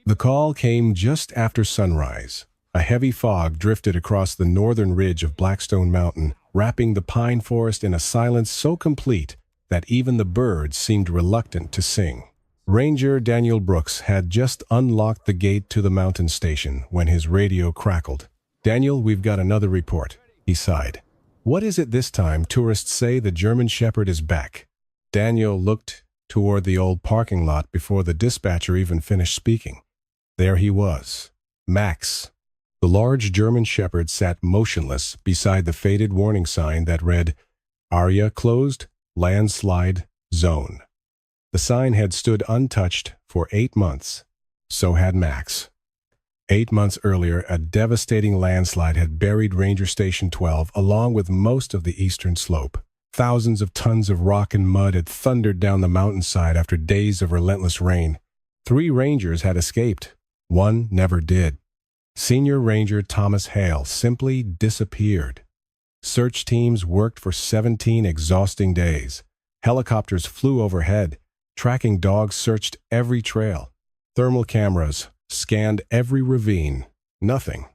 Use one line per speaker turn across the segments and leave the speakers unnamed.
The call came just after sunrise. A heavy fog drifted across the northern ridge of Blackstone Mountain, wrapping the pine forest in a silence so complete that even the birds seemed reluctant to sing. Ranger Daniel Brooks had just unlocked the gate to the mountain station when his radio crackled. "Daniel, we've got another report," he sighed. "What is it this time? Tourists say the German Shepherd is back." Daniel looked toward the old parking lot before the dispatcher even finished speaking. There he was, Max. The large German Shepherd sat motionless beside the faded warning sign that read, "Area closed, landslide zone." The sign had stood untouched for 8 months. So had Max. 8 months earlier, a devastating landslide had buried Ranger Station 12 along with most of the eastern slope. Thousands of tons of rock and mud had thundered down the mountainside after days of relentless rain. 3 rangers had escaped. One never did. Senior Ranger Thomas Hale simply disappeared. Search teams worked for 17 exhausting days. Helicopters flew overhead. Tracking dogs searched every trail. Thermal cameras scanned every ravine. Nothing.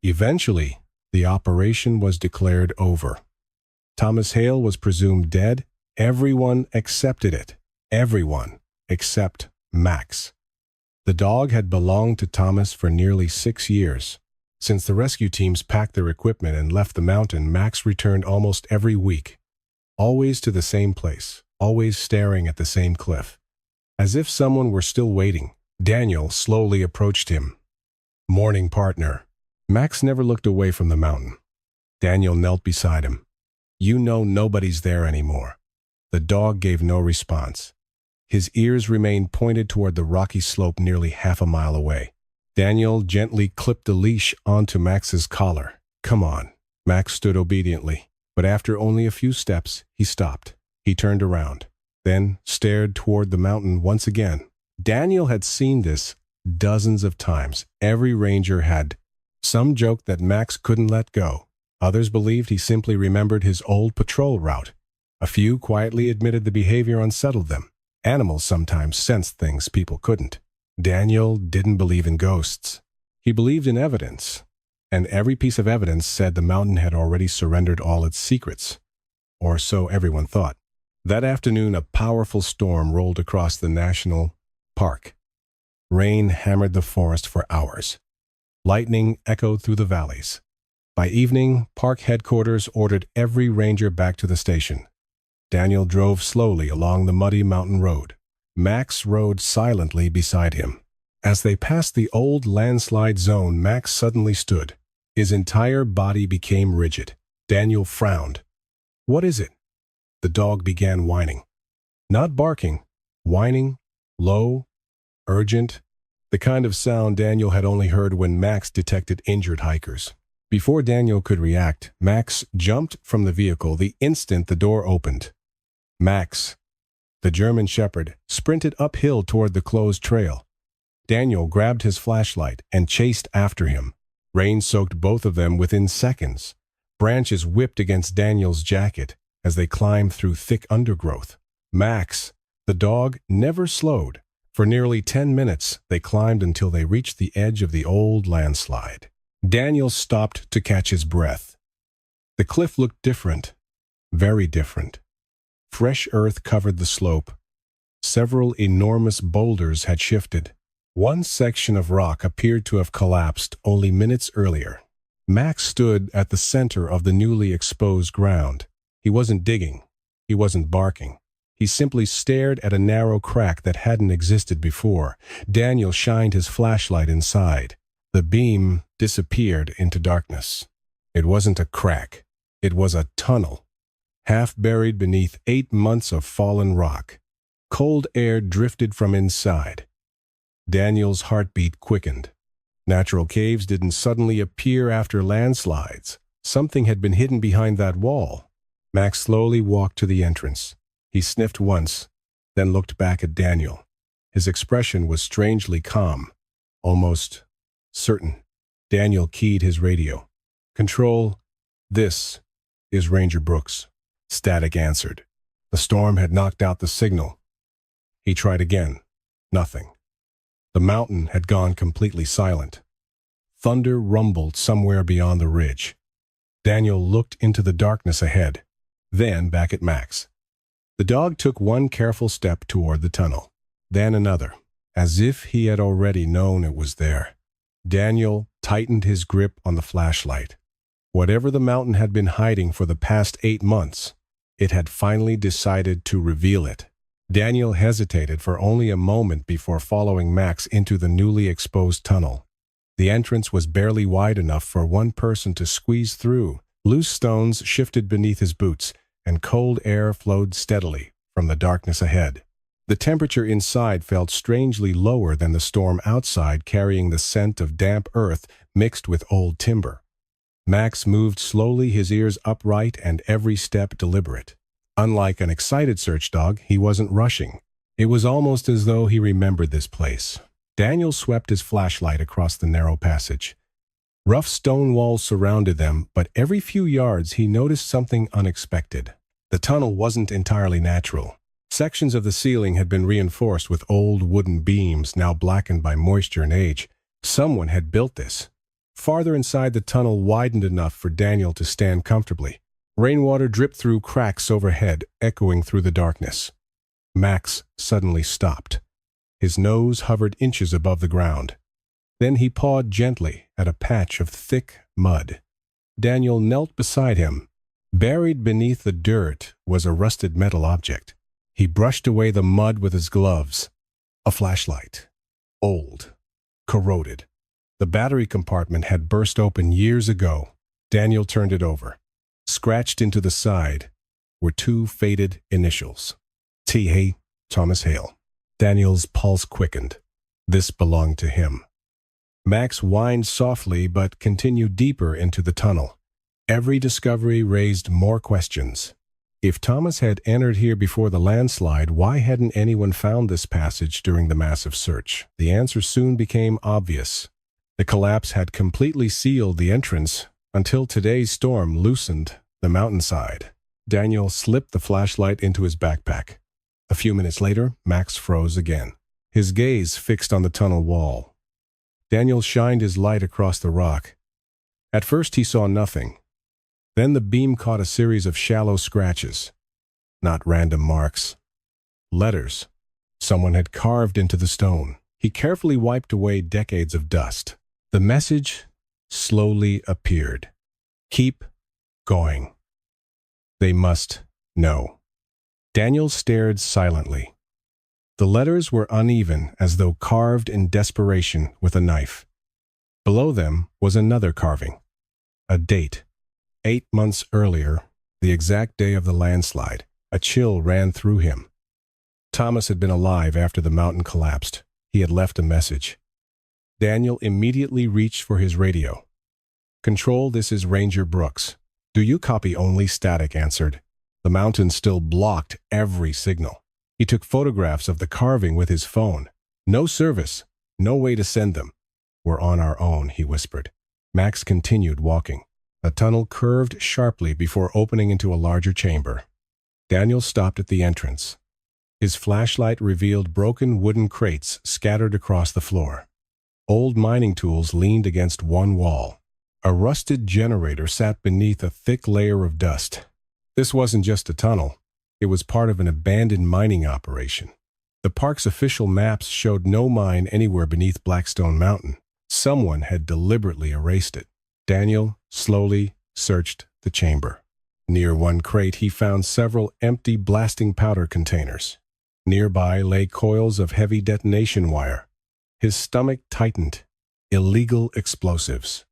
Eventually, the operation was declared over. Thomas Hale was presumed dead. Everyone accepted it. Everyone except Max. The dog had belonged to Thomas for nearly 6 years. Since the rescue teams packed their equipment and left the mountain, Max returned almost every week. Always to the same place, always staring at the same cliff. As if someone were still waiting, Daniel slowly approached him. "Morning, partner." Max never looked away from the mountain. Daniel knelt beside him. "You know nobody's there anymore." The dog gave no response. His ears remained pointed toward the rocky slope nearly half a mile away. Daniel gently clipped the leash onto Max's collar. "Come on." Max stood obediently, but after only a few steps, he stopped. He turned around, then stared toward the mountain once again. Daniel had seen this dozens of times. Every ranger had. Some joked that Max couldn't let go. Others believed he simply remembered his old patrol route. A few quietly admitted the behavior unsettled them. Animals sometimes sensed things people couldn't. Daniel didn't believe in ghosts. He believed in evidence, and every piece of evidence said the mountain had already surrendered all its secrets, or so everyone thought. That afternoon, a powerful storm rolled across the national park. Rain hammered the forest for hours. Lightning echoed through the valleys. By evening, park headquarters ordered every ranger back to the station. Daniel drove slowly along the muddy mountain road. Max rode silently beside him. As they passed the old landslide zone, Max suddenly stood. His entire body became rigid. Daniel frowned. "What is it?" The dog began whining. Not barking, whining, low, urgent, the kind of sound Daniel had only heard when Max detected injured hikers. Before Daniel could react, Max jumped from the vehicle the instant the door opened. Max, the German Shepherd, sprinted uphill toward the closed trail. Daniel grabbed his flashlight and chased after him. Rain soaked both of them within seconds. Branches whipped against Daniel's jacket as they climbed through thick undergrowth. Max, the dog, never slowed. For nearly 10 minutes, they climbed until they reached the edge of the old landslide. Daniel stopped to catch his breath. The cliff looked different, very different. Fresh earth covered the slope. Several enormous boulders had shifted. One section of rock appeared to have collapsed only minutes earlier. Max stood at the center of the newly exposed ground. He wasn't digging. He wasn't barking. He simply stared at a narrow crack that hadn't existed before. Daniel shined his flashlight inside. The beam disappeared into darkness. It wasn't a crack. It was a tunnel. Half buried beneath 8 months of fallen rock. Cold air drifted from inside. Daniel's heartbeat quickened. Natural caves didn't suddenly appear after landslides. Something had been hidden behind that wall. Max slowly walked to the entrance. He sniffed once, then looked back at Daniel. His expression was strangely calm, almost certain. Daniel keyed his radio. "Control, this is Ranger Brooks." Static answered. The storm had knocked out the signal. He tried again. Nothing. The mountain had gone completely silent. Thunder rumbled somewhere beyond the ridge. Daniel looked into the darkness ahead, then back at Max. The dog took one careful step toward the tunnel, then another, as if he had already known it was there. Daniel tightened his grip on the flashlight. Whatever the mountain had been hiding for the past 8 months, it had finally decided to reveal it. Daniel hesitated for only a moment before following Max into the newly exposed tunnel. The entrance was barely wide enough for one person to squeeze through. Loose stones shifted beneath his boots, and cold air flowed steadily from the darkness ahead. The temperature inside felt strangely lower than the storm outside, carrying the scent of damp earth mixed with old timber. Max moved slowly, his ears upright and every step deliberate. Unlike an excited search dog, he wasn't rushing. It was almost as though he remembered this place. Daniel swept his flashlight across the narrow passage. Rough stone walls surrounded them, but every few yards he noticed something unexpected. The tunnel wasn't entirely natural. Sections of the ceiling had been reinforced with old wooden beams now blackened by moisture and age. Someone had built this. Farther inside, the tunnel widened enough for Daniel to stand comfortably. Rainwater dripped through cracks overhead, echoing through the darkness. Max suddenly stopped. His nose hovered inches above the ground. Then he pawed gently at a patch of thick mud. Daniel knelt beside him. Buried beneath the dirt was a rusted metal object. He brushed away the mud with his gloves. A flashlight. Old. Corroded. The battery compartment had burst open years ago. Daniel turned it over. Scratched into the side were 2 faded initials. T.A. Thomas Hale. Daniel's pulse quickened. This belonged to him. Max whined softly but continued deeper into the tunnel. Every discovery raised more questions. If Thomas had entered here before the landslide, why hadn't anyone found this passage during the massive search? The answer soon became obvious. The collapse had completely sealed the entrance until today's storm loosened the mountainside. Daniel slipped the flashlight into his backpack. A few minutes later, Max froze again, his gaze fixed on the tunnel wall. Daniel shined his light across the rock. At first he saw nothing. Then the beam caught a series of shallow scratches. Not random marks. Letters. Someone had carved into the stone. He carefully wiped away decades of dust. The message slowly appeared. Keep going. They must know. Daniel stared silently. The letters were uneven, as though carved in desperation with a knife. Below them was another carving. A date. 8 months earlier, the exact day of the landslide. A chill ran through him. Thomas had been alive after the mountain collapsed. He had left a message. Daniel immediately reached for his radio. "Control, this is Ranger Brooks. Do you copy?" Only static answered. The mountain still blocked every signal. He took photographs of the carving with his phone. "No service. No way to send them." "We're on our own," he whispered. Max continued walking. A tunnel curved sharply before opening into a larger chamber. Daniel stopped at the entrance. His flashlight revealed broken wooden crates scattered across the floor. Old mining tools leaned against one wall. A rusted generator sat beneath a thick layer of dust. This wasn't just a tunnel. It was part of an abandoned mining operation. The park's official maps showed no mine anywhere beneath Blackstone Mountain. Someone had deliberately erased it. Daniel slowly searched the chamber. Near one crate, he found several empty blasting powder containers. Nearby lay coils of heavy detonation wire. His stomach tightened. Illegal explosives.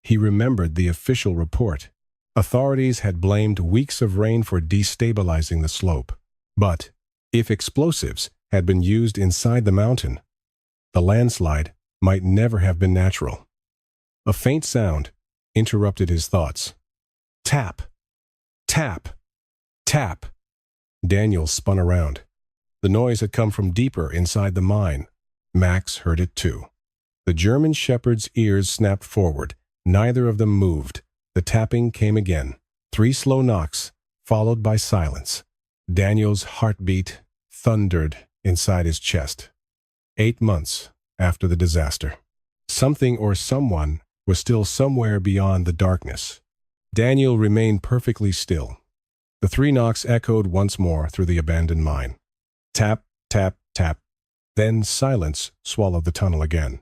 He remembered the official report. Authorities had blamed weeks of rain for destabilizing the slope. But if explosives had been used inside the mountain, the landslide might never have been natural. A faint sound interrupted his thoughts. Tap! Tap! Tap! Daniel spun around. The noise had come from deeper inside the mine. Max heard it too. The German shepherd's ears snapped forward. Neither of them moved. The tapping came again. 3 slow knocks, followed by silence. Daniel's heartbeat thundered inside his chest. 8 months after the disaster. Something or someone was still somewhere beyond the darkness. Daniel remained perfectly still. The 3 knocks echoed once more through the abandoned mine. Tap, tap, tap. Then silence swallowed the tunnel again.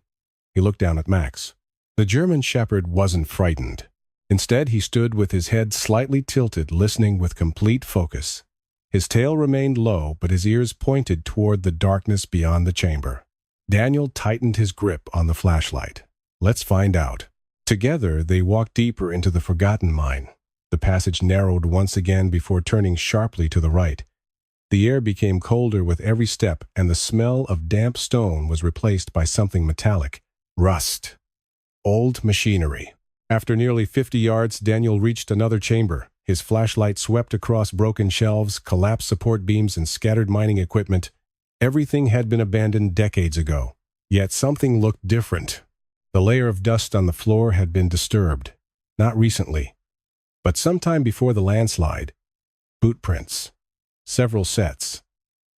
He looked down at Max. The German shepherd wasn't frightened. Instead, he stood with his head slightly tilted, listening with complete focus. His tail remained low, but his ears pointed toward the darkness beyond the chamber. Daniel tightened his grip on the flashlight. Let's find out. Together, they walked deeper into the forgotten mine. The passage narrowed once again before turning sharply to the right. The air became colder with every step, and the smell of damp stone was replaced by something metallic. Rust. Old machinery. After nearly 50 yards, Daniel reached another chamber. His flashlight swept across broken shelves, collapsed support beams, and scattered mining equipment. Everything had been abandoned decades ago. Yet something looked different. The layer of dust on the floor had been disturbed. Not recently, but sometime before the landslide. Boot prints. Several sets.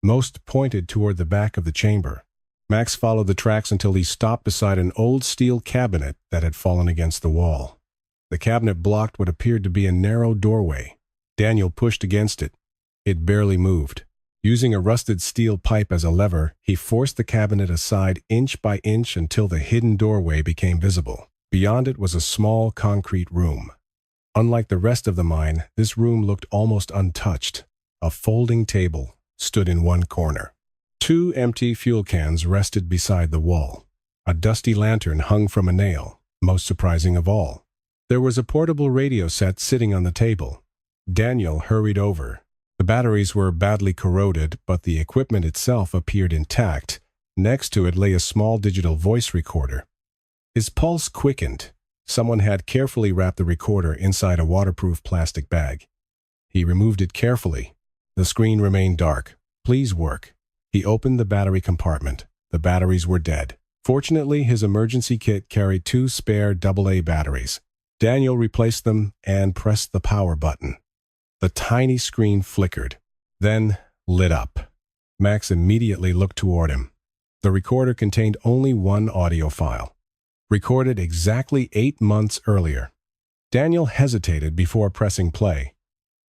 Most pointed toward the back of the chamber. Max followed the tracks until he stopped beside an old steel cabinet that had fallen against the wall. The cabinet blocked what appeared to be a narrow doorway. Daniel pushed against it. It barely moved. Using a rusted steel pipe as a lever, he forced the cabinet aside inch by inch until the hidden doorway became visible. Beyond it was a small concrete room. Unlike the rest of the mine, this room looked almost untouched. A folding table stood in one corner. 2 empty fuel cans rested beside the wall. A dusty lantern hung from a nail, most surprising of all. There was a portable radio set sitting on the table. Daniel hurried over. The batteries were badly corroded, but the equipment itself appeared intact. Next to it lay a small digital voice recorder. His pulse quickened. Someone had carefully wrapped the recorder inside a waterproof plastic bag. He removed it carefully. The screen remained dark. Please work. He opened the battery compartment. The batteries were dead. Fortunately, his emergency kit carried 2 spare AA batteries. Daniel replaced them and pressed the power button. The tiny screen flickered, then lit up. Max immediately looked toward him. The recorder contained only one audio file, recorded exactly 8 months earlier. Daniel hesitated before pressing play.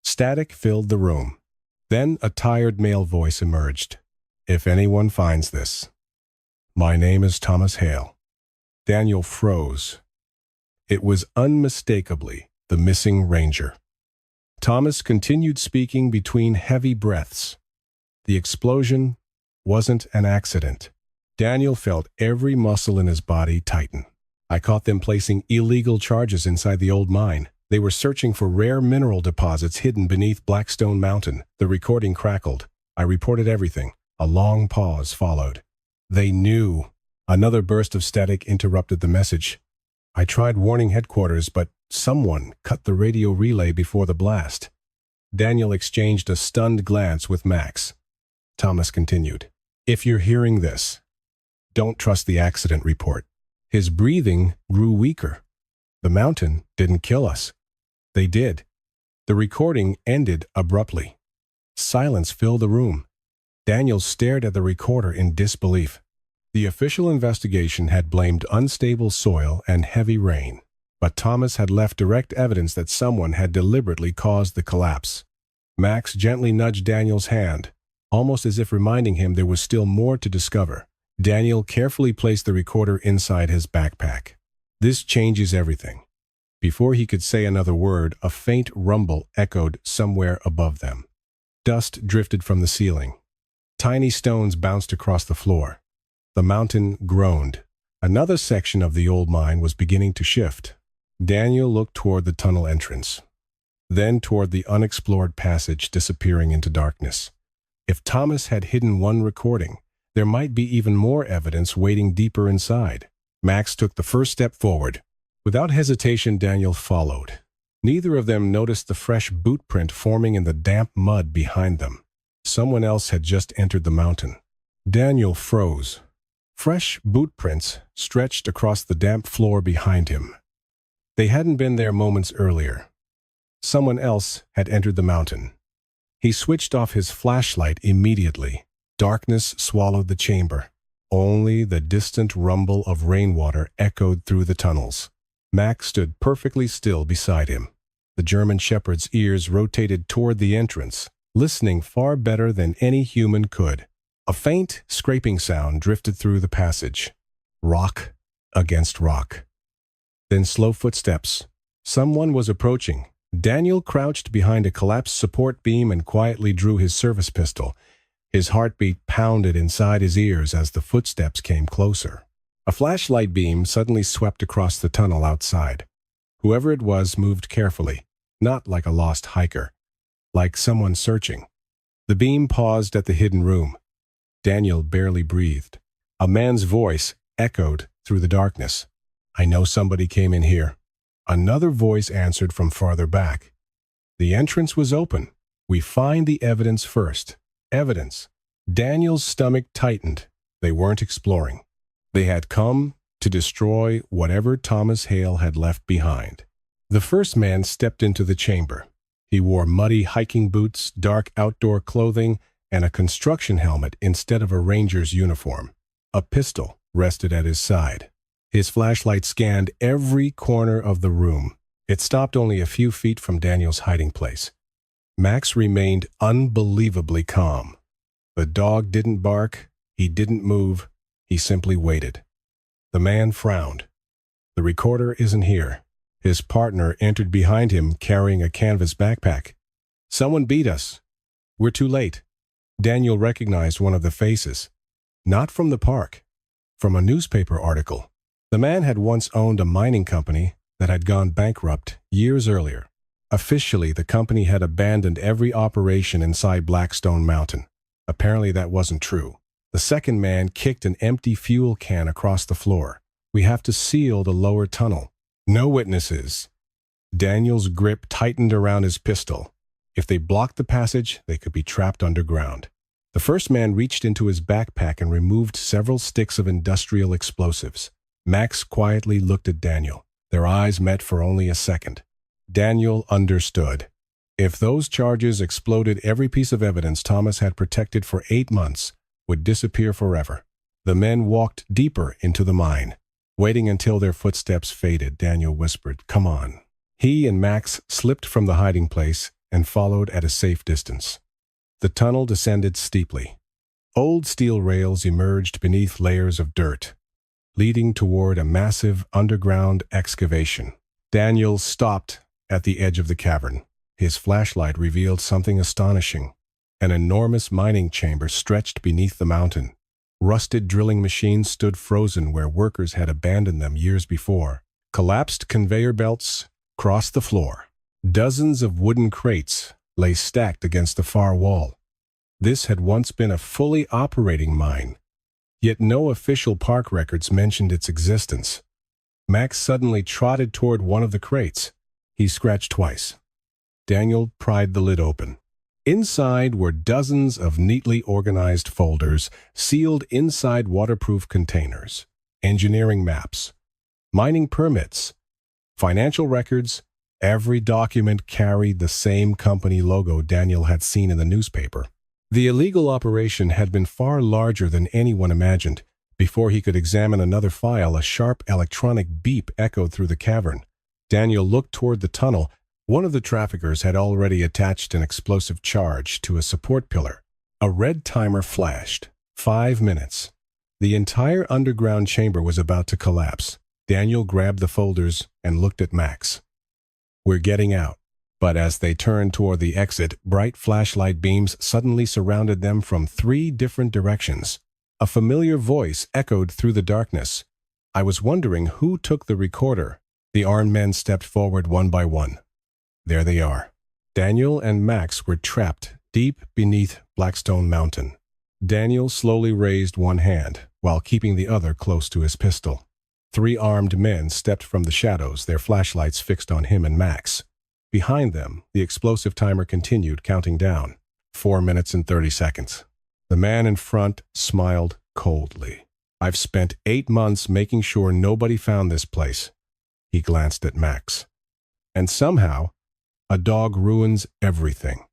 Static filled the room. Then a tired male voice emerged. If anyone finds this, my name is Thomas Hale. Daniel froze. It was unmistakably the missing ranger. Thomas continued speaking between heavy breaths. The explosion wasn't an accident. Daniel felt every muscle in his body tighten. I caught them placing illegal charges inside the old mine. They were searching for rare mineral deposits hidden beneath Blackstone Mountain. The recording crackled. I reported everything. A long pause followed. They knew. Another burst of static interrupted the message. I tried warning headquarters, but someone cut the radio relay before the blast. Daniel exchanged a stunned glance with Max. Thomas continued. If you're hearing this, don't trust the accident report. His breathing grew weaker. The mountain didn't kill us. They did. The recording ended abruptly. Silence filled the room. Daniel stared at the recorder in disbelief. The official investigation had blamed unstable soil and heavy rain, but Thomas had left direct evidence that someone had deliberately caused the collapse. Max gently nudged Daniel's hand, almost as if reminding him there was still more to discover. Daniel carefully placed the recorder inside his backpack. This changes everything. Before he could say another word, a faint rumble echoed somewhere above them. Dust drifted from the ceiling. Tiny stones bounced across the floor. The mountain groaned. Another section of the old mine was beginning to shift. Daniel looked toward the tunnel entrance, then toward the unexplored passage disappearing into darkness. If Thomas had hidden one recording, there might be even more evidence waiting deeper inside. Max took the first step forward. Without hesitation, Daniel followed. Neither of them noticed the fresh boot print forming in the damp mud behind them. Someone else had just entered the mountain. Daniel froze. Fresh boot prints stretched across the damp floor behind him. They hadn't been there moments earlier. Someone else had entered the mountain. He switched off his flashlight immediately. Darkness swallowed the chamber. Only the distant rumble of rainwater echoed through the tunnels. Max stood perfectly still beside him. The German shepherd's ears rotated toward the entrance, listening far better than any human could. A faint, scraping sound drifted through the passage. Rock against rock. Then slow footsteps. Someone was approaching. Daniel crouched behind a collapsed support beam and quietly drew his service pistol. His heartbeat pounded inside his ears as the footsteps came closer. A flashlight beam suddenly swept across the tunnel outside. Whoever it was moved carefully, not like a lost hiker, like someone searching. The beam paused at the hidden room. Daniel barely breathed. A man's voice echoed through the darkness. "I know somebody came in here." Another voice answered from farther back. The entrance was open. "We find the evidence first." Evidence. Daniel's stomach tightened. They weren't exploring. They had come to destroy whatever Thomas Hale had left behind. The first man stepped into the chamber. He wore muddy hiking boots, dark outdoor clothing, and a construction helmet instead of a ranger's uniform. A pistol rested at his side. His flashlight scanned every corner of the room. It stopped only a few feet from Daniel's hiding place. Max remained unbelievably calm. The dog didn't bark. He didn't move. He simply waited. The man frowned. "The recorder isn't here." His partner entered behind him carrying a canvas backpack. "Someone beat us. We're too late." Daniel recognized one of the faces. Not from the park. From a newspaper article. The man had once owned a mining company that had gone bankrupt years earlier. Officially, the company had abandoned every operation inside Blackstone Mountain. Apparently that wasn't true. The second man kicked an empty fuel can across the floor. "We have to seal the lower tunnel. No witnesses." Daniel's grip tightened around his pistol. If they blocked the passage, they could be trapped underground. The first man reached into his backpack and removed several sticks of industrial explosives. Max quietly looked at Daniel. Their eyes met for only a second. Daniel understood. If those charges exploded, every piece of evidence Thomas had protected for 8 months would disappear forever. The men walked deeper into the mine. Waiting until their footsteps faded, Daniel whispered, "Come on." He and Max slipped from the hiding place and followed at a safe distance. The tunnel descended steeply. Old steel rails emerged beneath layers of dirt, leading toward a massive underground excavation. Daniel stopped at the edge of the cavern. His flashlight revealed something astonishing. An enormous mining chamber stretched beneath the mountain. Rusted drilling machines stood frozen where workers had abandoned them years before. Collapsed conveyor belts crossed the floor. Dozens of wooden crates lay stacked against the far wall. This had once been a fully operating mine, yet no official park records mentioned its existence. Max suddenly trotted toward one of the crates. He scratched twice. Daniel pried the lid open. Inside were dozens of neatly organized folders, sealed inside waterproof containers, engineering maps, mining permits, financial records. Every document carried the same company logo Daniel had seen in the newspaper. The illegal operation had been far larger than anyone imagined. Before he could examine another file, a sharp electronic beep echoed through the cavern. Daniel looked toward the tunnel. One of the traffickers had already attached an explosive charge to a support pillar. A red timer flashed. 5 minutes. The entire underground chamber was about to collapse. Daniel grabbed the folders and looked at Max. "We're getting out." But as they turned toward the exit, bright flashlight beams suddenly surrounded them from 3 different directions. A familiar voice echoed through the darkness. "I was wondering who took the recorder." The armed men stepped forward one by one. There they are. Daniel and Max were trapped deep beneath Blackstone Mountain. Daniel slowly raised one hand, while keeping the other close to his pistol. 3 armed men stepped from the shadows, their flashlights fixed on him and Max. Behind them, the explosive timer continued, counting down. 4 minutes and 30 seconds. The man in front smiled coldly. "I've spent 8 months making sure nobody found this place." He glanced at Max. "And somehow, a dog ruins everything."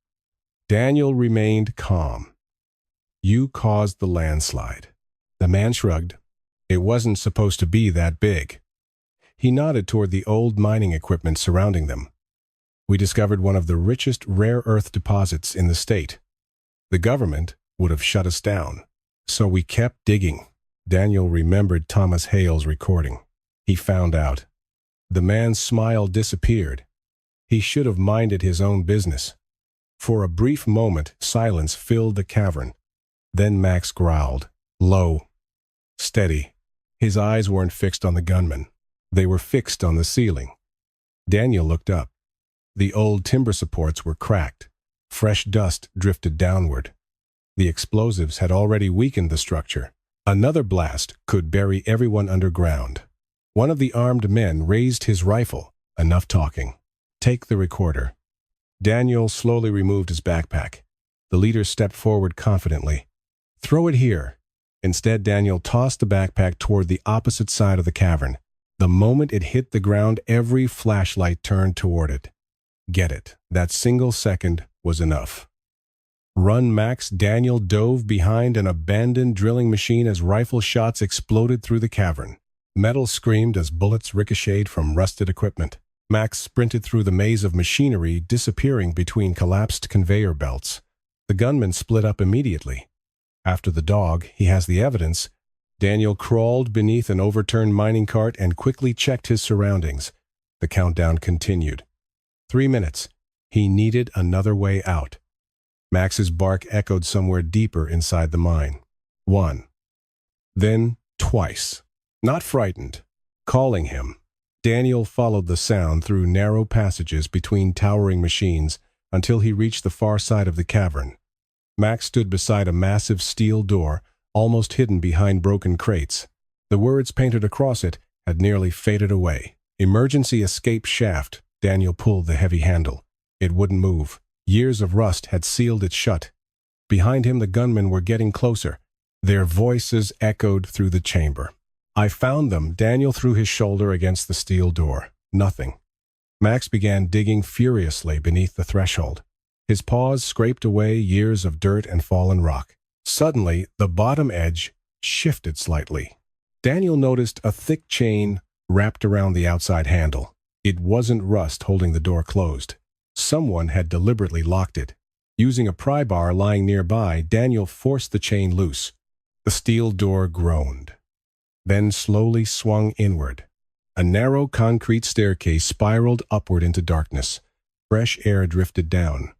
Daniel remained calm. "You caused the landslide. The man shrugged. It wasn't supposed to be that big. He nodded toward the old mining equipment surrounding them. We discovered one of the richest rare earth deposits in the state. The government would have shut us down. So we kept digging. Daniel remembered Thomas Hale's recording. He found out. The man's smile disappeared. He should have minded his own business. For a brief moment, silence filled the cavern. Then Max growled, low, steady. His eyes weren't fixed on the gunman. They were fixed on the ceiling. Daniel looked up. The old timber supports were cracked. Fresh dust drifted downward. The explosives had already weakened the structure. Another blast could bury everyone underground. One of the armed men raised his rifle. Enough talking. Take the recorder. Daniel slowly removed his backpack. The leader stepped forward confidently. Throw it here. Instead, Daniel tossed the backpack toward the opposite side of the cavern. The moment it hit the ground, every flashlight turned toward it. Get it. That single second was enough. Run, Max. Daniel dove behind an abandoned drilling machine as rifle shots exploded through the cavern. Metal screamed as bullets ricocheted from rusted equipment. Max sprinted through the maze of machinery, disappearing between collapsed conveyor belts. The gunman split up immediately. After the dog, he has the evidence. Daniel crawled beneath an overturned mining cart and quickly checked his surroundings. The countdown continued. 3 minutes. He needed another way out. Max's bark echoed somewhere deeper inside the mine. 1. Then twice. Not frightened. Calling him. Daniel followed the sound through narrow passages between towering machines until he reached the far side of the cavern. Max stood beside a massive steel door, almost hidden behind broken crates. The words painted across it had nearly faded away. Emergency escape shaft. Daniel pulled the heavy handle. It wouldn't move. Years of rust had sealed it shut. Behind him, the gunmen were getting closer. Their voices echoed through the chamber. I found them. Daniel threw his shoulder against the steel door. Nothing. Max began digging furiously beneath the threshold. His paws scraped away years of dirt and fallen rock. Suddenly, the bottom edge shifted slightly. Daniel noticed a thick chain wrapped around the outside handle. It wasn't rust holding the door closed. Someone had deliberately locked it. Using a pry bar lying nearby, Daniel forced the chain loose. The steel door groaned, then slowly swung inward. A narrow concrete staircase spiraled upward into darkness. Fresh air drifted down.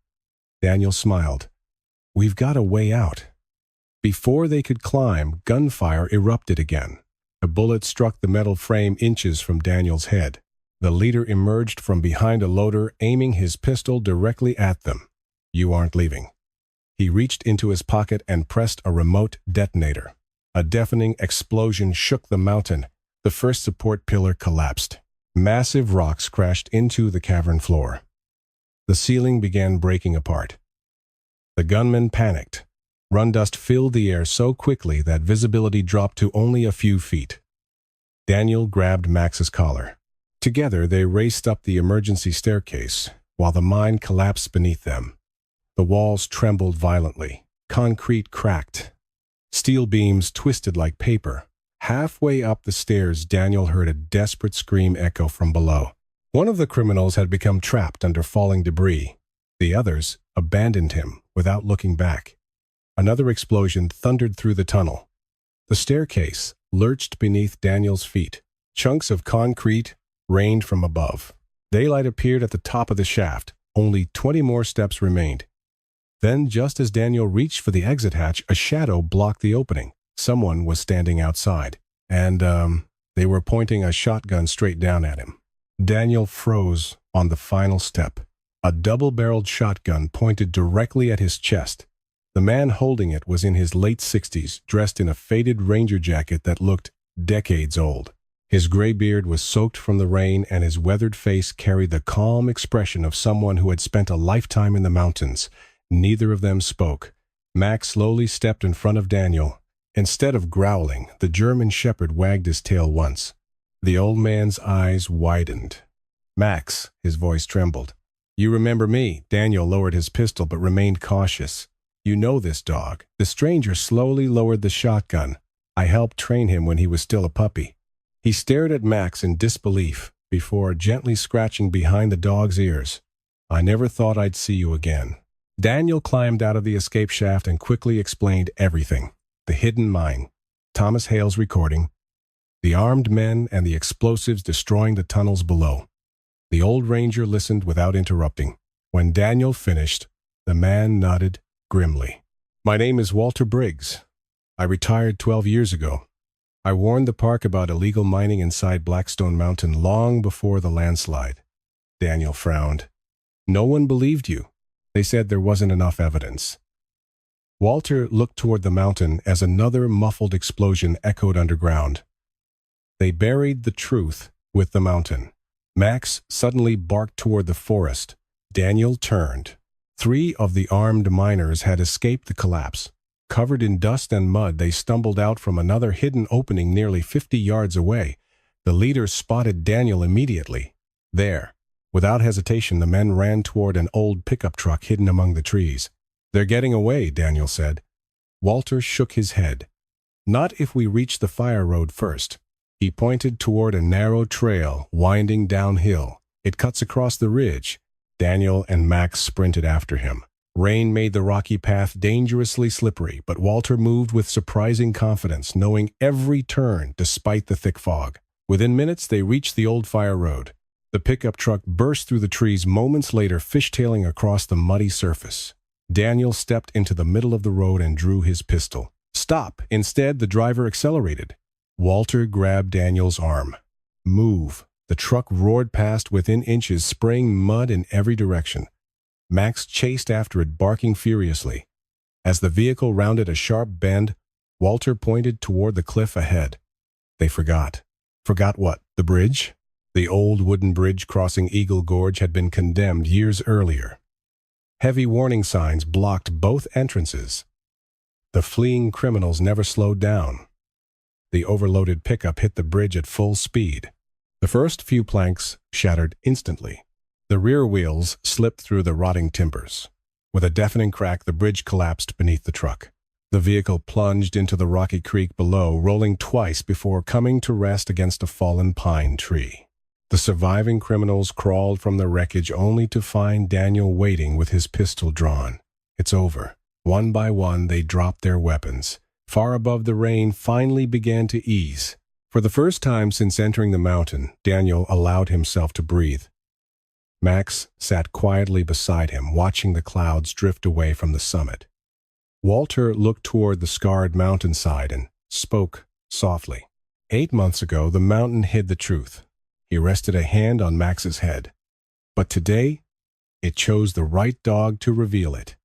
Daniel smiled. We've got a way out. Before they could climb, gunfire erupted again. A bullet struck the metal frame inches from Daniel's head. The leader emerged from behind a loader, aiming his pistol directly at them. You aren't leaving. He reached into his pocket and pressed a remote detonator. A deafening explosion shook the mountain. The first support pillar collapsed. Massive rocks crashed into the cavern floor. The ceiling began breaking apart. The gunmen panicked. Run dust filled the air so quickly that visibility dropped to only a few feet. Daniel grabbed Max's collar. Together, they raced up the emergency staircase, while the mine collapsed beneath them. The walls trembled violently. Concrete cracked. Steel beams twisted like paper. Halfway up the stairs, Daniel heard a desperate scream echo from below. One of the criminals had become trapped under falling debris. The others abandoned him without looking back. Another explosion thundered through the tunnel. The staircase lurched beneath Daniel's feet. Chunks of concrete rained from above. Daylight appeared at the top of the shaft. Only 20 more steps remained. Then, just as Daniel reached for the exit hatch, a shadow blocked the opening. Someone was standing outside, and they were pointing a shotgun straight down at him. Daniel froze on the final step. A double-barreled shotgun pointed directly at his chest. The man holding it was in his late 60s, dressed in a faded ranger jacket that looked decades old. His gray beard was soaked from the rain, and his weathered face carried the calm expression of someone who had spent a lifetime in the mountains. Neither of them spoke. Max slowly stepped in front of Daniel. Instead of growling, the German shepherd wagged his tail once. The old man's eyes widened. Max, his voice trembled. You remember me? Daniel lowered his pistol but remained cautious. You know this dog. The stranger slowly lowered the shotgun. I helped train him when he was still a puppy." He stared at Max in disbelief before gently scratching behind the dog's ears. "I never thought I'd see you again." Daniel climbed out of the escape shaft and quickly explained everything. The hidden mine, Thomas Hale's recording, the armed men and the explosives destroying the tunnels below. The old ranger listened without interrupting. When Daniel finished, the man nodded grimly. "My name is Walter Briggs. I retired 12 years ago. I warned the park about illegal mining inside Blackstone Mountain long before the landslide." Daniel frowned. "No one believed you. They said there wasn't enough evidence." Walter looked toward the mountain as another muffled explosion echoed underground. They buried the truth with the mountain. Max suddenly barked toward the forest. Daniel turned. 3 of the armed miners had escaped the collapse. Covered in dust and mud, they stumbled out from another hidden opening nearly 50 yards away. The leader spotted Daniel immediately. There, without hesitation, the men ran toward an old pickup truck hidden among the trees. "They're getting away," Daniel said. Walter shook his head. "Not if we reach the fire road first." He pointed toward a narrow trail winding downhill. "It cuts across the ridge." Daniel and Max sprinted after him. Rain made the rocky path dangerously slippery, but Walter moved with surprising confidence, knowing every turn despite the thick fog. Within minutes, they reached the old fire road. The pickup truck burst through the trees moments later, fishtailing across the muddy surface. Daniel stepped into the middle of the road and drew his pistol. "Stop!" Instead, the driver accelerated. Walter grabbed Daniel's arm. "Move." The truck roared past within inches, spraying mud in every direction. Max chased after it, barking furiously. As the vehicle rounded a sharp bend, Walter pointed toward the cliff ahead. They forgot. Forgot what? The bridge? The old wooden bridge crossing Eagle Gorge had been condemned years earlier. Heavy warning signs blocked both entrances. The fleeing criminals never slowed down. The overloaded pickup hit the bridge at full speed. The first few planks shattered instantly. The rear wheels slipped through the rotting timbers. With a deafening crack, the bridge collapsed beneath the truck. The vehicle plunged into the rocky creek below, rolling twice before coming to rest against a fallen pine tree. The surviving criminals crawled from the wreckage only to find Daniel waiting with his pistol drawn. "It's over." One by one, they dropped their weapons. Far above, the rain finally began to ease. For the first time since entering the mountain, Daniel allowed himself to breathe. Max sat quietly beside him, watching the clouds drift away from the summit. Walter looked toward the scarred mountainside and spoke softly. 8 months ago, the mountain hid the truth. He rested a hand on Max's head. But today, it chose the right dog to reveal it.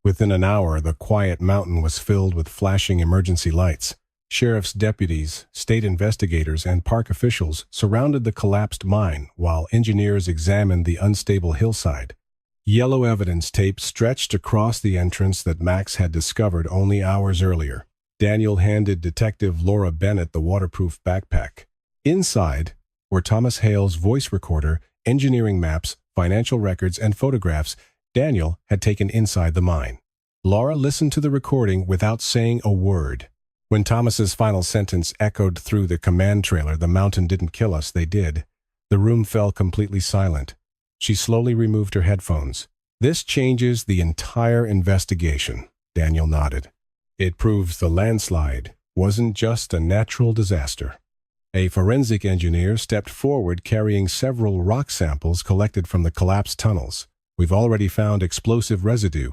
Within an hour, the quiet mountain was filled with flashing emergency lights. Sheriff's deputies, state investigators, and park officials surrounded the collapsed mine while engineers examined the unstable hillside. Yellow evidence tape stretched across the entrance that Max had discovered only hours earlier. Daniel handed Detective Laura Bennett the waterproof backpack. Inside were Thomas Hale's voice recorder, engineering maps, financial records, and photographs Daniel had taken inside the mine. Laura listened to the recording without saying a word. When Thomas's final sentence echoed through the command trailer, "The mountain didn't kill us, they did," the room fell completely silent. She slowly removed her headphones. "This changes the entire investigation," Daniel nodded. "It proves the landslide wasn't just a natural disaster." A forensic engineer stepped forward carrying several rock samples collected from the collapsed tunnels. "We've already found explosive residue."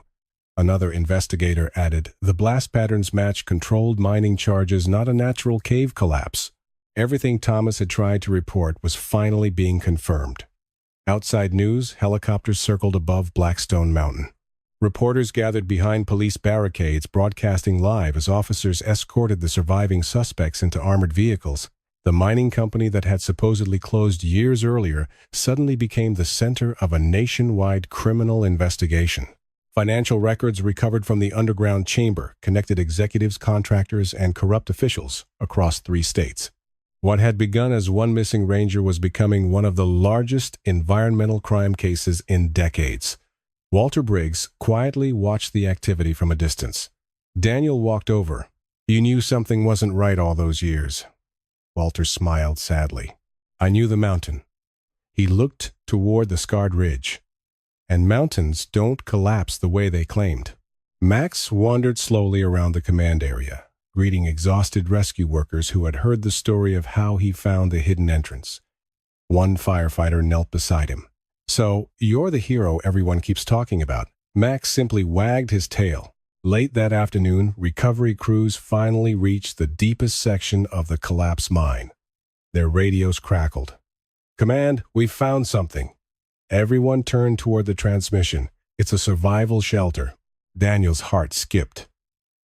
Another investigator added, "The blast patterns match controlled mining charges, not a natural cave collapse." Everything Thomas had tried to report was finally being confirmed. Outside news, helicopters circled above Blackstone Mountain. Reporters gathered behind police barricades, broadcasting live as officers escorted the surviving suspects into armored vehicles. The mining company that had supposedly closed years earlier suddenly became the center of a nationwide criminal investigation. Financial records recovered from the underground chamber connected executives, contractors, and corrupt officials across 3 states. What had begun as one missing ranger was becoming one of the largest environmental crime cases in decades. Walter Briggs quietly watched the activity from a distance. Daniel walked over. You knew something wasn't right all those years. Walter smiled sadly. I knew the mountain. He looked toward the scarred ridge. And mountains don't collapse the way they claimed. Max wandered slowly around the command area, greeting exhausted rescue workers who had heard the story of how he found the hidden entrance. One firefighter knelt beside him. So, you're the hero everyone keeps talking about. Max simply wagged his tail. Late that afternoon, recovery crews finally reached the deepest section of the collapsed mine. Their radios crackled. Command, we've found something. Everyone turned toward the transmission. It's a survival shelter. Daniel's heart skipped.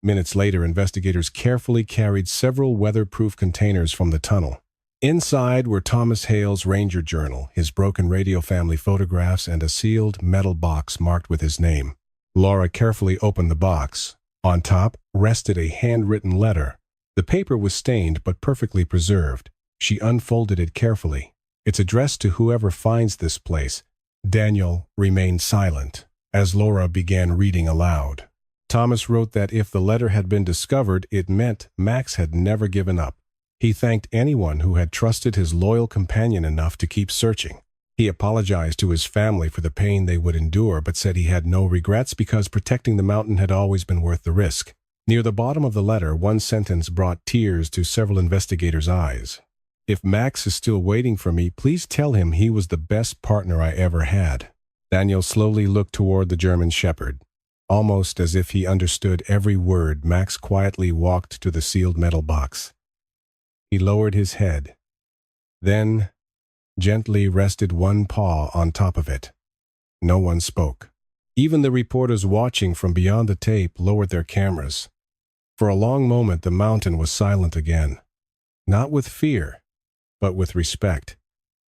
Minutes later, investigators carefully carried several weatherproof containers from the tunnel. Inside were Thomas Hale's Ranger Journal, his broken radio family photographs, and a sealed metal box marked with his name. Laura carefully opened the box. On top rested a handwritten letter. The paper was stained but perfectly preserved. She unfolded it carefully. It's addressed to whoever finds this place. Daniel remained silent as Laura began reading aloud. Thomas wrote that if the letter had been discovered, it meant Max had never given up. He thanked anyone who had trusted his loyal companion enough to keep searching. He apologized to his family for the pain they would endure, but said he had no regrets because protecting the mountain had always been worth the risk. Near the bottom of the letter, one sentence brought tears to several investigators' eyes. If Max is still waiting for me, please tell him he was the best partner I ever had. Daniel slowly looked toward the German shepherd. Almost as if he understood every word, Max quietly walked to the sealed metal box. He lowered his head, then gently rested one paw on top of it. No one spoke. Even the reporters watching from beyond the tape lowered their cameras. For a long moment, the mountain was silent again. Not with fear, but with respect.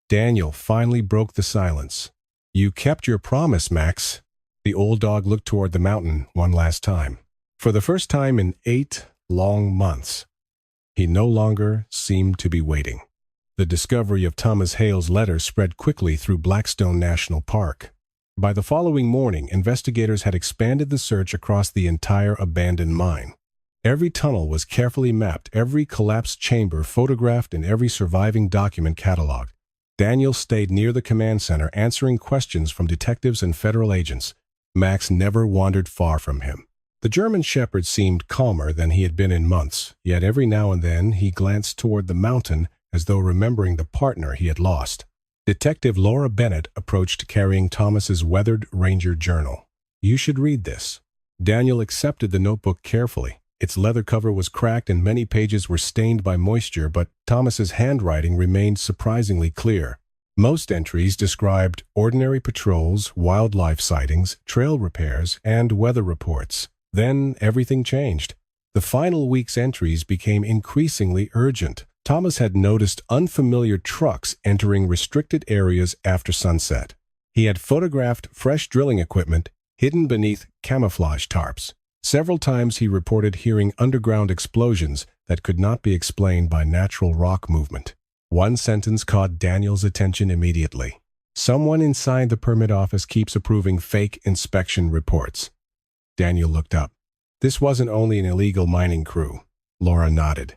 Daniel finally broke the silence. You kept your promise, Max. The old dog looked toward the mountain one last time. For the first time in 8 long months, he no longer seemed to be waiting. The discovery of Thomas Hale's letter spread quickly through Blackstone National Park. By the following morning, investigators had expanded the search across the entire abandoned mine. Every tunnel was carefully mapped, every collapsed chamber photographed, and every surviving document cataloged. Daniel stayed near the command center, answering questions from detectives and federal agents. Max never wandered far from him. The German shepherd seemed calmer than he had been in months, yet every now and then he glanced toward the mountain as though remembering the partner he had lost. Detective Laura Bennett approached carrying Thomas's weathered Ranger Journal. You should read this. Daniel accepted the notebook carefully. Its leather cover was cracked and many pages were stained by moisture, but Thomas's handwriting remained surprisingly clear. Most entries described ordinary patrols, wildlife sightings, trail repairs, and weather reports. Then everything changed. The final week's entries became increasingly urgent. Thomas had noticed unfamiliar trucks entering restricted areas after sunset. He had photographed fresh drilling equipment hidden beneath camouflage tarps. Several times he reported hearing underground explosions that could not be explained by natural rock movement. One sentence caught Daniel's attention immediately. Someone inside the permit office keeps approving fake inspection reports. Daniel looked up. This wasn't only an illegal mining crew. Laura nodded.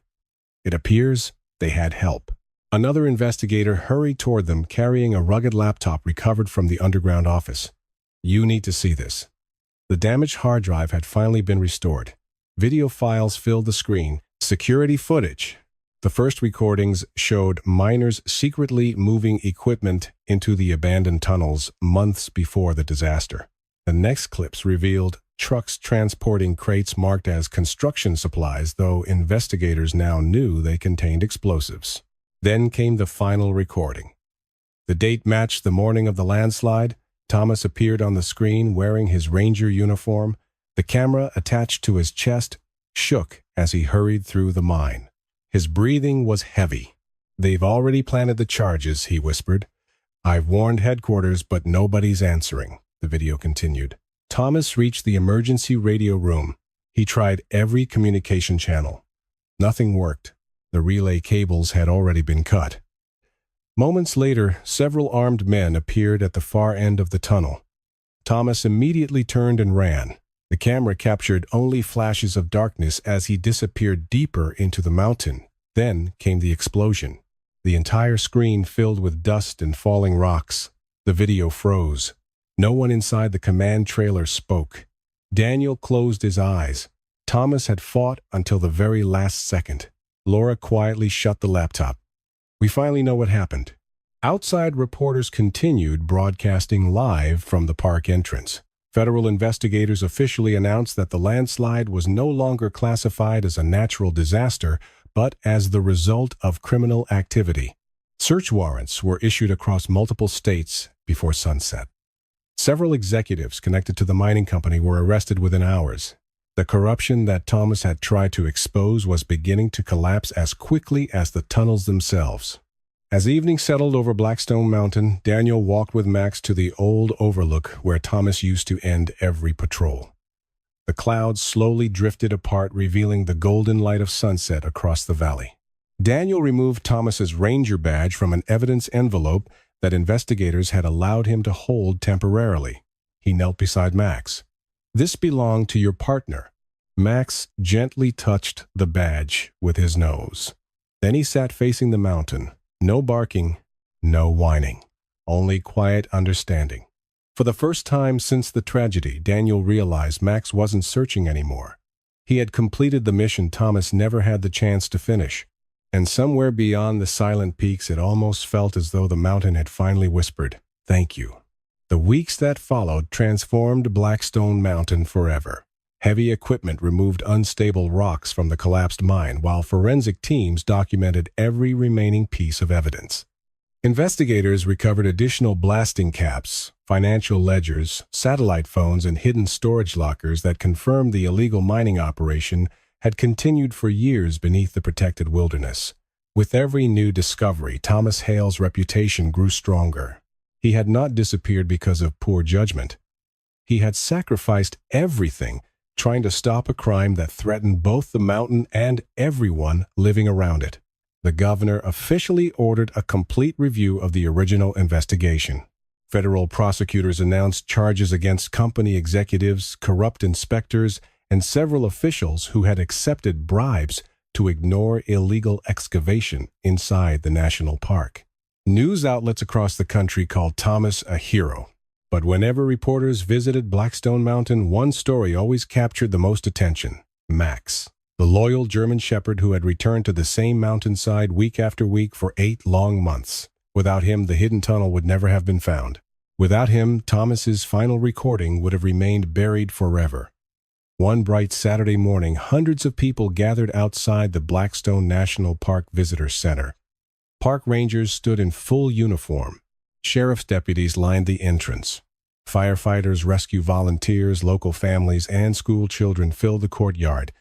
It appears they had help. Another investigator hurried toward them, carrying a rugged laptop recovered from the underground office. You need to see this. The damaged hard drive had finally been restored. Video files filled the screen. Security footage. The first recordings showed miners secretly moving equipment into the abandoned tunnels months before the disaster. The next clips revealed trucks transporting crates marked as construction supplies, though investigators now knew they contained explosives. Then came the final recording. The date matched the morning of the landslide. Thomas appeared on the screen wearing his Ranger uniform. The camera attached to his chest shook as he hurried through the mine. His breathing was heavy. They've already planted the charges, he whispered. I've warned headquarters, but nobody's answering, the video continued. Thomas reached the emergency radio room. He tried every communication channel. Nothing worked. The relay cables had already been cut. Moments later, several armed men appeared at the far end of the tunnel. Thomas immediately turned and ran. The camera captured only flashes of darkness as he disappeared deeper into the mountain. Then came the explosion. The entire screen filled with dust and falling rocks. The video froze. No one inside the command trailer spoke. Daniel closed his eyes. Thomas had fought until the very last second. Laura quietly shut the laptop. We finally know what happened. Outside reporters continued broadcasting live from the park entrance. Federal investigators officially announced that the landslide was no longer classified as a natural disaster, but as the result of criminal activity. Search warrants were issued across multiple states before sunset. Several executives connected to the mining company were arrested within hours. The corruption that Thomas had tried to expose was beginning to collapse as quickly as the tunnels themselves. As evening settled over Blackstone Mountain, Daniel walked with Max to the old overlook where Thomas used to end every patrol. The clouds slowly drifted apart, revealing the golden light of sunset across the valley. Daniel removed Thomas's ranger badge from an evidence envelope that investigators had allowed him to hold temporarily. He knelt beside Max. "This belonged to your partner." Max gently touched the badge with his nose. Then he sat facing the mountain. No barking, no whining, only quiet understanding. For the first time since the tragedy, Daniel realized Max wasn't searching anymore. He had completed the mission Thomas never had the chance to finish. And somewhere beyond the silent peaks, it almost felt as though the mountain had finally whispered, "Thank you." The weeks that followed transformed Blackstone Mountain forever. Heavy equipment removed unstable rocks from the collapsed mine, while forensic teams documented every remaining piece of evidence. Investigators recovered additional blasting caps, financial ledgers, satellite phones, and hidden storage lockers that confirmed the illegal mining operation had continued for years beneath the protected wilderness. With every new discovery, Thomas Hale's reputation grew stronger. He had not disappeared because of poor judgment. He had sacrificed everything, trying to stop a crime that threatened both the mountain and everyone living around it. The governor officially ordered a complete review of the original investigation. Federal prosecutors announced charges against company executives, corrupt inspectors, and several officials who had accepted bribes to ignore illegal excavation inside the national park. News outlets across the country called Thomas a hero. But whenever reporters visited Blackstone Mountain, one story always captured the most attention: Max, the loyal German shepherd who had returned to the same mountainside week after week for 8 long months. Without him, the hidden tunnel would never have been found. Without him, Thomas's final recording would have remained buried forever. One bright Saturday morning, hundreds of people gathered outside the Blackstone National Park Visitor Center. Park rangers stood in full uniform. Sheriff's deputies lined the entrance. Firefighters, rescue volunteers, local families, and school children filled the courtyard.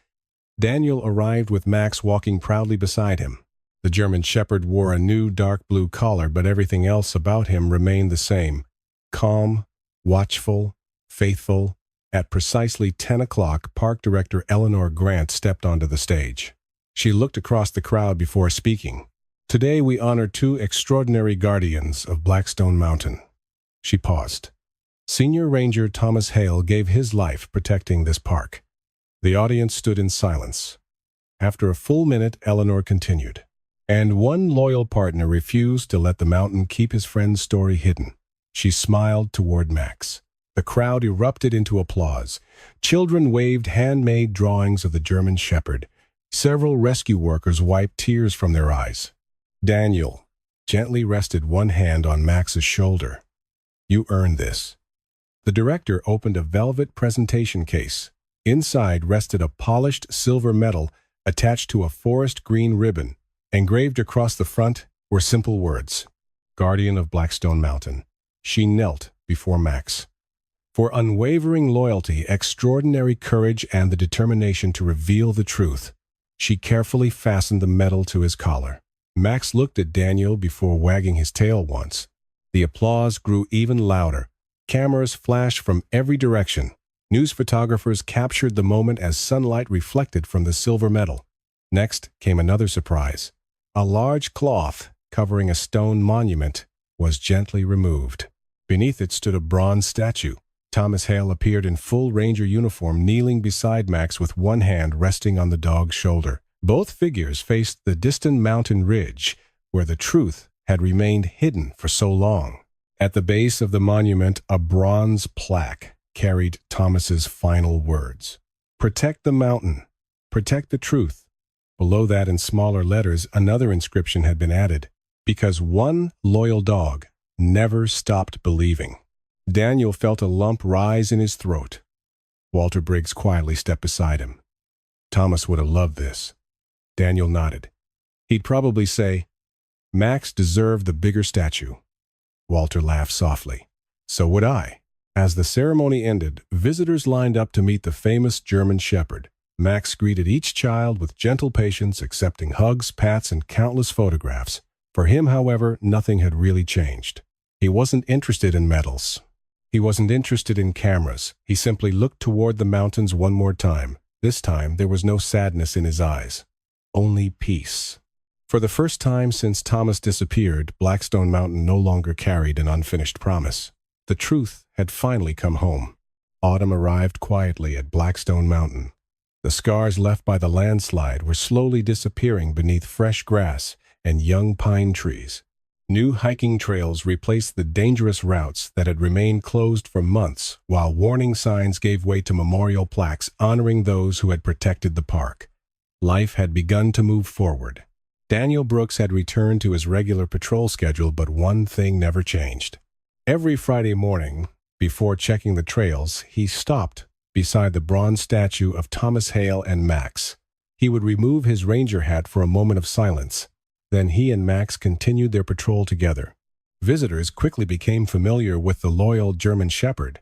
Daniel arrived with Max walking proudly beside him. The German shepherd wore a new dark blue collar, but everything else about him remained the same: calm, watchful, faithful. At precisely 10 o'clock, Park Director Eleanor Grant stepped onto the stage. She looked across the crowd before speaking. "Today we honor 2 extraordinary guardians of Blackstone Mountain." She paused. Senior Ranger Thomas Hale gave his life protecting this park. The audience stood in silence. After a full minute, Eleanor continued. "And one loyal partner refused to let the mountain keep his friend's story hidden." She smiled toward Max. The crowd erupted into applause. Children waved handmade drawings of the German shepherd. Several rescue workers wiped tears from their eyes. Daniel gently rested one hand on Max's shoulder. "You earned this." The director opened a velvet presentation case. Inside rested a polished silver medal attached to a forest green ribbon. Engraved across the front were simple words: "Guardian of Blackstone Mountain." She knelt before Max. For unwavering loyalty, extraordinary courage, and the determination to reveal the truth, she carefully fastened the medal to his collar. Max looked at Daniel before wagging his tail once. The applause grew even louder. Cameras flashed from every direction. News photographers captured the moment as sunlight reflected from the silver medal. Next came another surprise. A large cloth covering a stone monument was gently removed. Beneath it stood a bronze statue. Thomas Hale appeared in full ranger uniform, kneeling beside Max with one hand resting on the dog's shoulder. Both figures faced the distant mountain ridge where the truth had remained hidden for so long. At the base of the monument, a bronze plaque carried Thomas's final words. "Protect the mountain. Protect the truth." Below that, in smaller letters, another inscription had been added, "Because one loyal dog never stopped believing." Daniel felt a lump rise in his throat. Walter Briggs quietly stepped beside him. Thomas would have loved this. Daniel nodded. He'd probably say, "Max deserved the bigger statue." Walter laughed softly. "So would I." As the ceremony ended, visitors lined up to meet the famous German Shepherd. Max greeted each child with gentle patience, accepting hugs, pats, and countless photographs. For him, however, nothing had really changed. He wasn't interested in medals. He wasn't interested in cameras. He simply looked toward the mountains one more time. This time, there was no sadness in his eyes. Only peace. For the first time since Thomas disappeared, Blackstone Mountain no longer carried an unfinished promise. The truth had finally come home. Autumn arrived quietly at Blackstone Mountain. The scars left by the landslide were slowly disappearing beneath fresh grass and young pine trees. New hiking trails replaced the dangerous routes that had remained closed for months, while warning signs gave way to memorial plaques honoring those who had protected the park. Life had begun to move forward. Daniel Brooks had returned to his regular patrol schedule, but one thing never changed. Every Friday morning, before checking the trails, he stopped beside the bronze statue of Thomas Hale and Max. He would remove his ranger hat for a moment of silence. Then he and Max continued their patrol together. Visitors quickly became familiar with the loyal German Shepherd.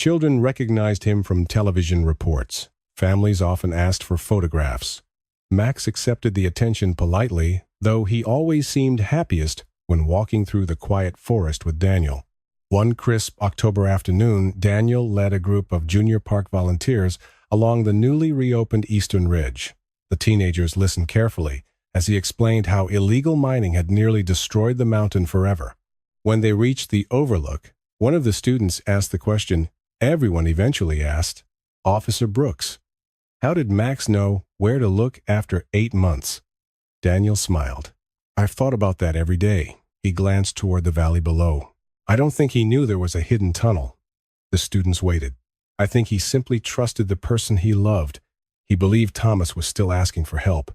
Children recognized him from television reports. Families often asked for photographs. Max accepted the attention politely, though he always seemed happiest when walking through the quiet forest with Daniel. One crisp October afternoon, Daniel led a group of junior park volunteers along the newly reopened Eastern Ridge. The teenagers listened carefully as he explained how illegal mining had nearly destroyed the mountain forever. When they reached the overlook, one of the students asked the question everyone eventually asked, "Officer Brooks, how did Max know where to look after 8 months?" Daniel smiled. "I've thought about that every day." He glanced toward the valley below. "I don't think he knew there was a hidden tunnel." The students waited. "I think he simply trusted the person he loved. He believed Thomas was still asking for help,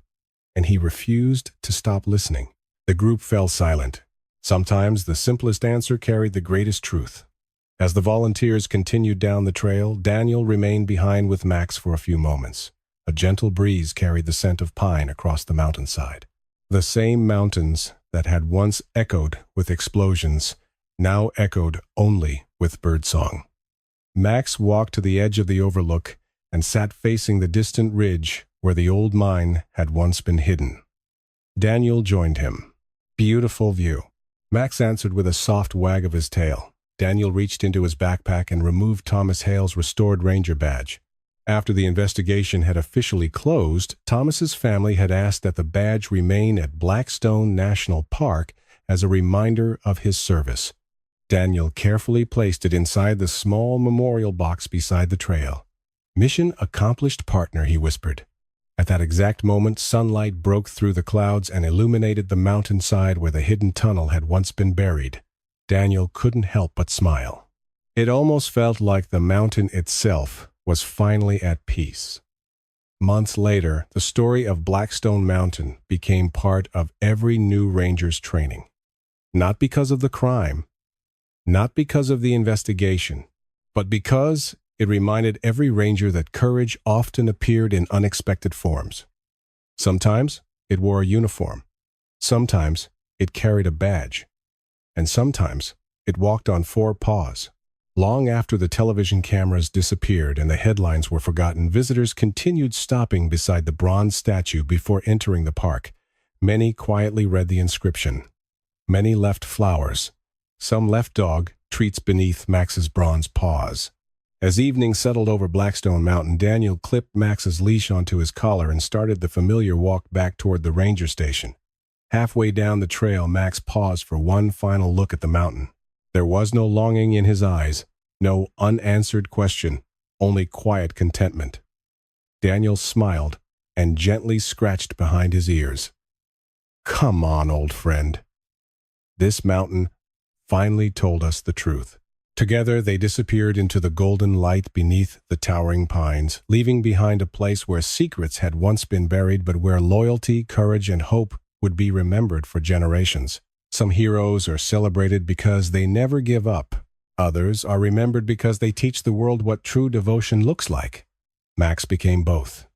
and he refused to stop listening." The group fell silent. Sometimes the simplest answer carried the greatest truth. As the volunteers continued down the trail, Daniel remained behind with Max for a few moments. A gentle breeze carried the scent of pine across the mountainside. The same mountains that had once echoed with explosions now echoed only with birdsong. Max walked to the edge of the overlook and sat facing the distant ridge where the old mine had once been hidden. Daniel joined him. "Beautiful view," Max answered with a soft wag of his tail. Daniel reached into his backpack and removed Thomas Hale's restored ranger badge. After the investigation had officially closed, Thomas's family had asked that the badge remain at Blackstone National Park as a reminder of his service. Daniel carefully placed it inside the small memorial box beside the trail. "Mission accomplished, partner," he whispered. At that exact moment, sunlight broke through the clouds and illuminated the mountainside where the hidden tunnel had once been buried. Daniel couldn't help but smile. It almost felt like the mountain itself was finally at peace. Months later, the story of Blackstone Mountain became part of every new ranger's training. Not because of the crime, not because of the investigation, but because it reminded every ranger that courage often appeared in unexpected forms. Sometimes it wore a uniform. Sometimes it carried a badge. And sometimes it walked on 4 paws. Long after the television cameras disappeared and the headlines were forgotten, visitors continued stopping beside the bronze statue before entering the park. Many quietly read the inscription. Many left flowers. Some left dog treats beneath Max's bronze paws. As evening settled over Blackstone Mountain, Daniel clipped Max's leash onto his collar and started the familiar walk back toward the ranger station. Halfway down the trail, Max paused for one final look at the mountain. There was no longing in his eyes, No unanswered question, only quiet contentment. Daniel smiled and gently scratched behind his ears. Come on, old friend. This mountain finally told us the truth. Together they disappeared into the golden light beneath the towering pines, leaving behind a place where secrets had once been buried but where loyalty, courage, and hope would be remembered for generations. Some heroes are celebrated because they never give up. Others are remembered because they teach the world what true devotion looks like. Max became both.